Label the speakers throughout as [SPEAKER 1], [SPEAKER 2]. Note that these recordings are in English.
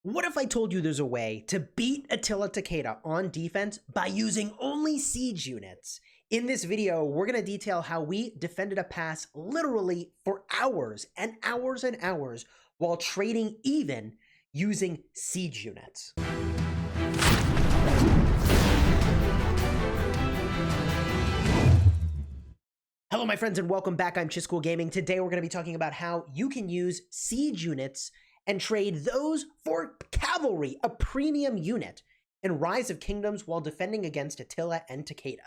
[SPEAKER 1] What if I told you there's a way to beat Attila Takeda on defense by using only siege units? In this video, we're going to detail how we defended a pass literally for hours and hours and hours while trading even using siege units. Hello, my friends, and welcome back. I'm Chisgule Gaming. Today, we're going to be talking about how you can use siege units and trade those for cavalry, a premium unit, in Rise of Kingdoms while defending against Attila and Takeda.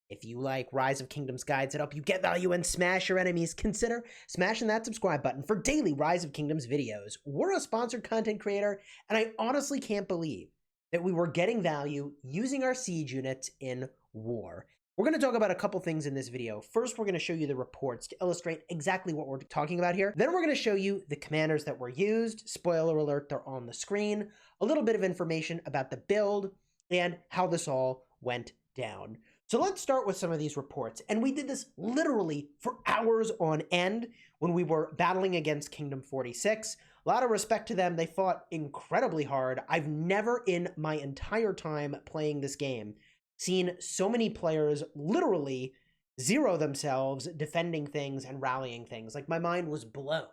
[SPEAKER 1] If you like Rise of Kingdoms guides that help you get value and smash your enemies, consider smashing that subscribe button for daily Rise of Kingdoms videos. We're a sponsored content creator, and I honestly can't believe that we were getting value using our siege units in war. We're going to talk about a couple things in this video. First, we're going to show you the reports to illustrate exactly what we're talking about here. Then we're going to show you the commanders that were used. Spoiler alert, they're on the screen. A little bit of information about the build and how this all went down. So let's start with some of these reports. And we did this literally for hours on end when we were battling against Kingdom 46. A lot of respect to them. They fought incredibly hard. I've never in my entire time playing this game seen so many players literally zero themselves defending things and rallying things. Like, my mind was blown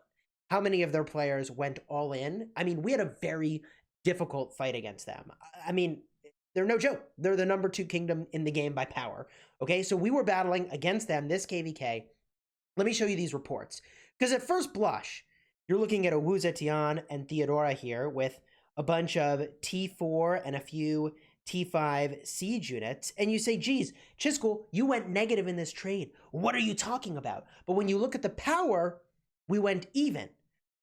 [SPEAKER 1] how many of their players went all in. I mean, we had a very difficult fight against them. I mean, they're no joke. They're the number 2 kingdom in the game by power. Okay, so we were battling against them, this KVK. Let me show you these reports. Because at first blush, you're looking at a Wu Zetian and Theodora here with a bunch of T4 and a few T5 siege units, and you say, geez, Chisgule, you went negative in this trade. What are you talking about? But when you look at the power, we went even.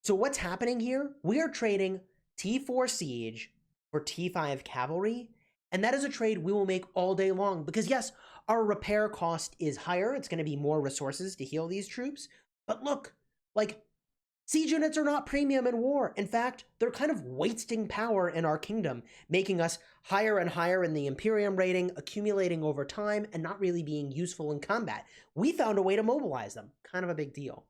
[SPEAKER 1] So what's happening here? We are trading T4 siege for T5 cavalry, and that is a trade we will make all day long because, yes, our repair cost is higher. It's going to be more resources to heal these troops. But look, like, siege units are not premium in war. In fact, they're kind of wasting power in our kingdom, making us higher and higher in the Imperium rating, accumulating over time, and not really being useful in combat. We found a way to mobilize them. Kind of a big deal.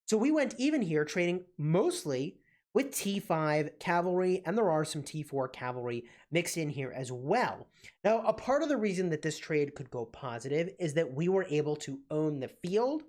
[SPEAKER 1] So we went even here, trading mostly with T5 cavalry, and there are some T4 cavalry mixed in here as well. Now, a part of the reason that this trade could go positive is that we were able to own the field,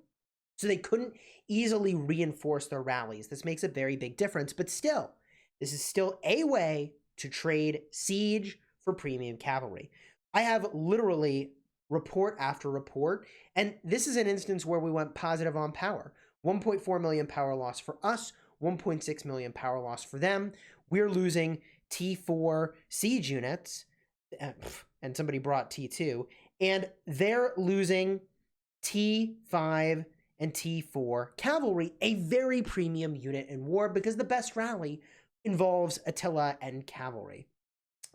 [SPEAKER 1] so they couldn't easily reinforce their rallies. This makes a very big difference, but still, this is still a way to trade siege for premium cavalry. I have literally report after report, and this is an instance where we went positive on power. 1.4 million power loss for us, 1.6 million power loss for them. We're losing T4 siege units, and somebody brought T2, and they're losing T5 and T4 cavalry, a very premium unit in war because the best rally involves Attila and cavalry.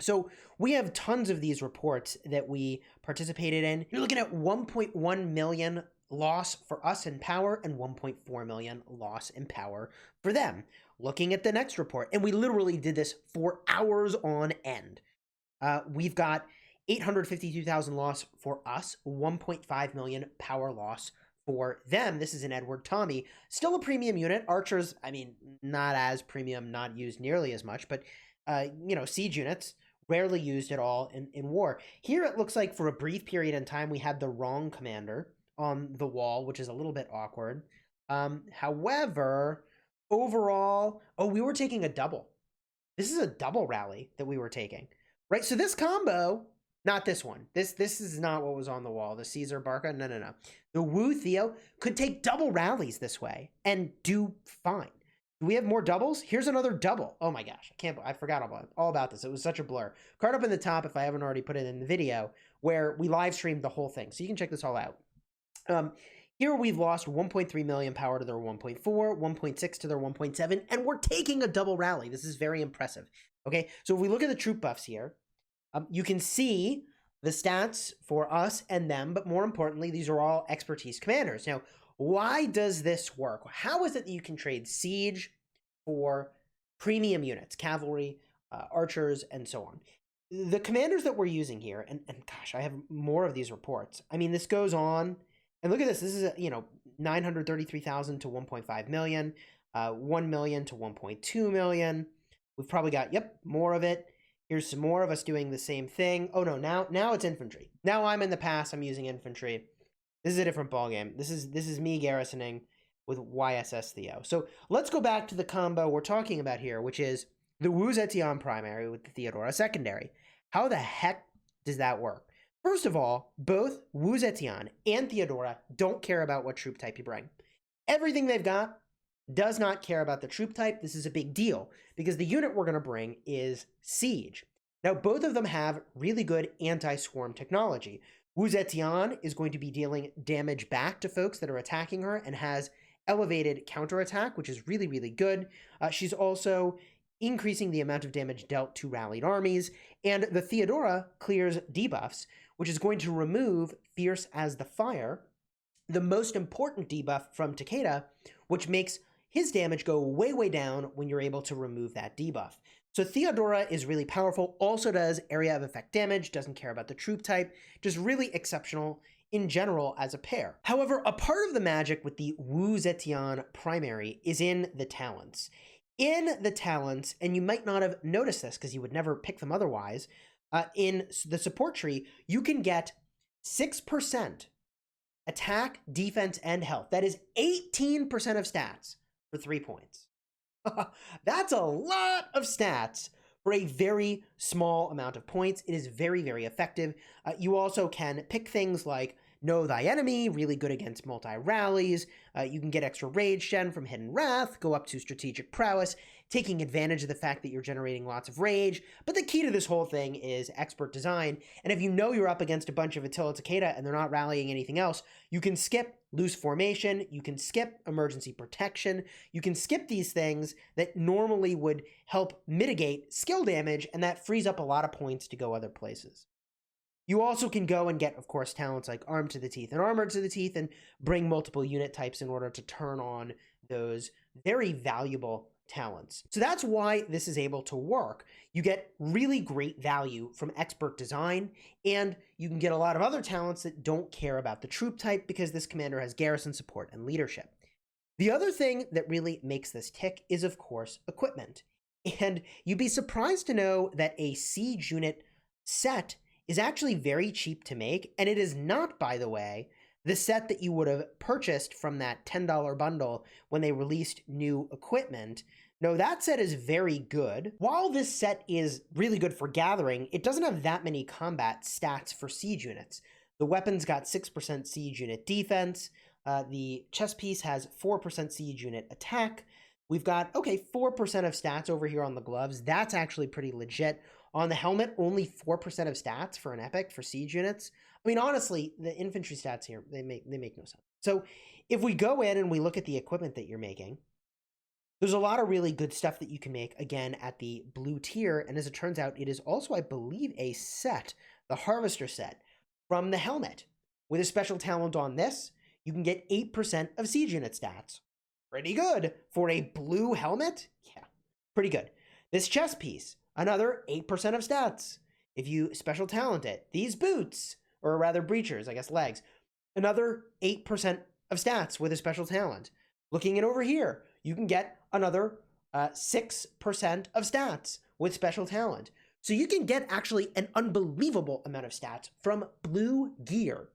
[SPEAKER 1] So we have tons of these reports that we participated in. You're looking at 1.1 million loss for us in power and 1.4 million loss in power for them. Looking at the next report, and we literally did this for hours on end. We've got 852,000 loss for us, 1.5 million power loss for them. This is an Edward Tommy, still a premium unit. Archers, I mean, not as premium, not used nearly as much, but siege units rarely used at all in war. Here it looks like for a brief period in time we had the wrong commander on the wall, which is a little bit awkward. However, overall, we were taking a double. This is a double rally that we were taking, right? So this combo, not this one. This is not what was on the wall. The Caesar Barca, no. The Wu Theo could take double rallies this way and do fine. Do we have more doubles? Here's another double. Oh my gosh, I forgot all about this. It was such a blur. Card up in the top, if I haven't already put it in the video, where we live streamed the whole thing. So you can check this all out. Here we've lost 1.3 million power to their 1.4, 1.6 to their 1.7, and we're taking a double rally. This is very impressive. Okay, so if we look at the troop buffs here, you can see the stats for us and them, but more importantly, these are all expertise commanders. Now, why does this work? How is it that you can trade siege for premium units, cavalry, archers, and so on? The commanders that we're using here, and gosh, I have more of these reports. I mean, this goes on, and look at this. This is, 933,000 to 1.5 million, 1 million to 1.2 million. We've probably got, yep, more of it. Here's some more of us doing the same thing. Oh no, now it's infantry. Now I'm in the past, I'm using infantry. This is a different ballgame. This is me garrisoning with YSS Theo. So let's go back to the combo we're talking about here, which is the Wu Zetian primary with the Theodora secondary. How the heck does that work? First of all, both Wu Zetian and Theodora don't care about what troop type you bring. Everything they've got does not care about the troop type. This is a big deal because the unit we're going to bring is Siege. Now, both of them have really good anti-swarm technology. Wu Zetian is going to be dealing damage back to folks that are attacking her and has elevated counterattack, which is really, really good. She's also increasing the amount of damage dealt to rallied armies. And the Theodora clears debuffs, which is going to remove Fierce as the Fire, the most important debuff from Takeda, which makes his damage go way, way down when you're able to remove that debuff. So Theodora is really powerful, also does area of effect damage, doesn't care about the troop type, just really exceptional in general as a pair. However, a part of the magic with the Wu Zetian primary is in the talents. In the talents, and you might not have noticed this because you would never pick them otherwise, in the support tree, you can get 6% attack, defense, and health. That is 18% of stats for 3 points. That's a lot of stats for a very small amount of points. It is very, very effective. You also can pick things like Know Thy Enemy, really good against multi-rallies. You can get extra rage gen from Hidden Wrath, go up to Strategic Prowess, taking advantage of the fact that you're generating lots of rage. But the key to this whole thing is expert design. And if you know you're up against a bunch of Attila Takeda and they're not rallying anything else, you can skip loose formation, you can skip emergency protection, you can skip these things that normally would help mitigate skill damage, and that frees up a lot of points to go other places. You also can go and get, of course, talents like Armed to the Teeth and Armored to the Teeth and bring multiple unit types in order to turn on those very valuable talents. So that's why this is able to work. You get really great value from expert design, and you can get a lot of other talents that don't care about the troop type because this commander has garrison support and leadership. The other thing that really makes this tick is, of course, equipment. And you'd be surprised to know that a siege unit set is actually very cheap to make, and it is not, by the way, the set that you would have purchased from that $10 bundle when they released new equipment. No, that set is very good. While this set is really good for gathering, it doesn't have that many combat stats for siege units. The weapon's got 6% siege unit defense. The chest piece has 4% siege unit attack. We've got, 4% of stats over here on the gloves. That's actually pretty legit. On the helmet, only 4% of stats for an epic for siege units. I mean, honestly, the infantry stats here, they make no sense. So if we go in and we look at the equipment that you're making, there's a lot of really good stuff that you can make, again, at the blue tier. And as it turns out, it is also, I believe, a set, the Harvester set, from the helmet. With a special talent on this, you can get 8% of siege unit stats. Pretty good for a blue helmet. Yeah, pretty good. This chest piece, another 8% of stats. If you special talent it, these boots, or rather breachers, I guess legs, another 8% of stats with a special talent. Looking at over here, you can get another 6% of stats with special talent. So you can get actually an unbelievable amount of stats from blue gear.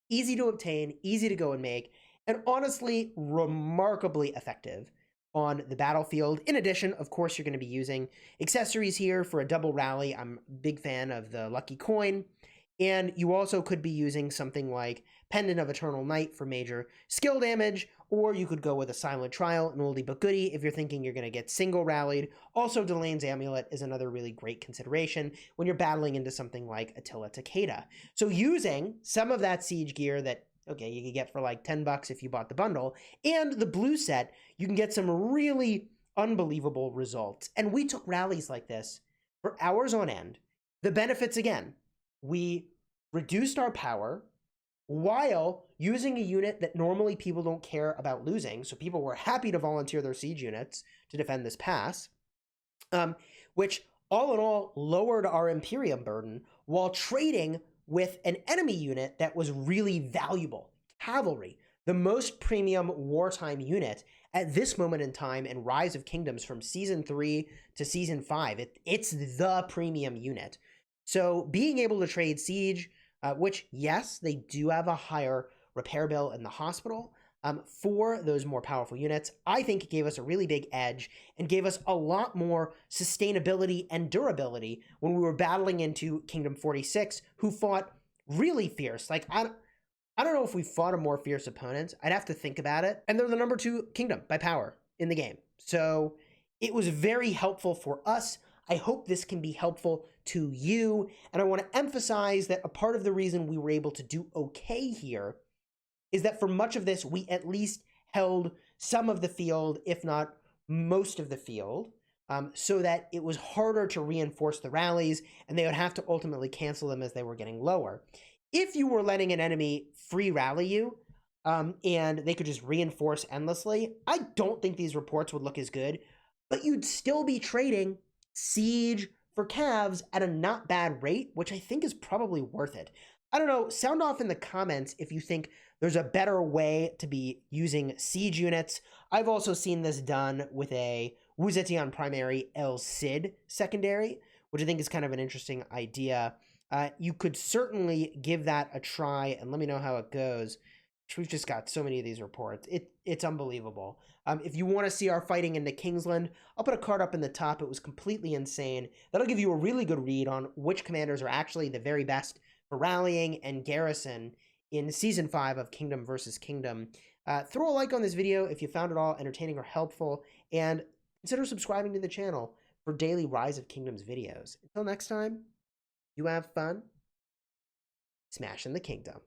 [SPEAKER 1] Easy to obtain, easy to go and make, and honestly, remarkably effective on the battlefield. In addition, of course, you're going to be using accessories here for a double rally. I'm a big fan of the Lucky Coin. And you also could be using something like Pendant of Eternal Night for major skill damage, or you could go with a Silent Trial, an oldie but goodie, if you're thinking you're going to get single rallied. Also, Delane's Amulet is another really great consideration when you're battling into something like Attila Takeda. So using some of that siege gear that, you could get for like $10 if you bought the bundle, and the blue set, you can get some really unbelievable results. And we took rallies like this for hours on end. The benefits, again, we reduced our power while using a unit that normally people don't care about losing. So people were happy to volunteer their siege units to defend this pass, which all in all lowered our Imperium burden while trading with an enemy unit that was really valuable. Cavalry, the most premium wartime unit at this moment in time in Rise of Kingdoms from Season 3 to Season 5. It's the premium unit. So being able to trade Siege, which, yes, they do have a higher repair bill in the hospital, for those more powerful units, I think it gave us a really big edge and gave us a lot more sustainability and durability when we were battling into Kingdom 46, who fought really fierce. Like, I don't know if we fought a more fierce opponent. I'd have to think about it. And they're the number 2 kingdom by power in the game. So it was very helpful for us. I hope this can be helpful to you. And I want to emphasize that a part of the reason we were able to do okay here is that for much of this, we at least held some of the field, if not most of the field, so that it was harder to reinforce the rallies, and they would have to ultimately cancel them as they were getting lower. If you were letting an enemy free rally you, and they could just reinforce endlessly, I don't think these reports would look as good, but you'd still be trading Siege for Cavs at a not bad rate, which I think is probably worth it. I don't know, sound off in the comments if you think there's a better way to be using Siege units. I've also seen this done with a Wu Zetian primary El Cid secondary, which I think is kind of an interesting idea. You could certainly give that a try and let me know how it goes. We've just got so many of these reports. It's unbelievable. If you want to see our fighting into Kingsland, I'll put a card up in the top. It was completely insane. That'll give you a really good read on which commanders are actually the very best for rallying and garrison in Season 5 of Kingdom versus Kingdom. Throw a like on this video if you found it all entertaining or helpful, and consider subscribing to the channel for daily Rise of Kingdoms videos. Until next time, you have fun smashing the kingdom.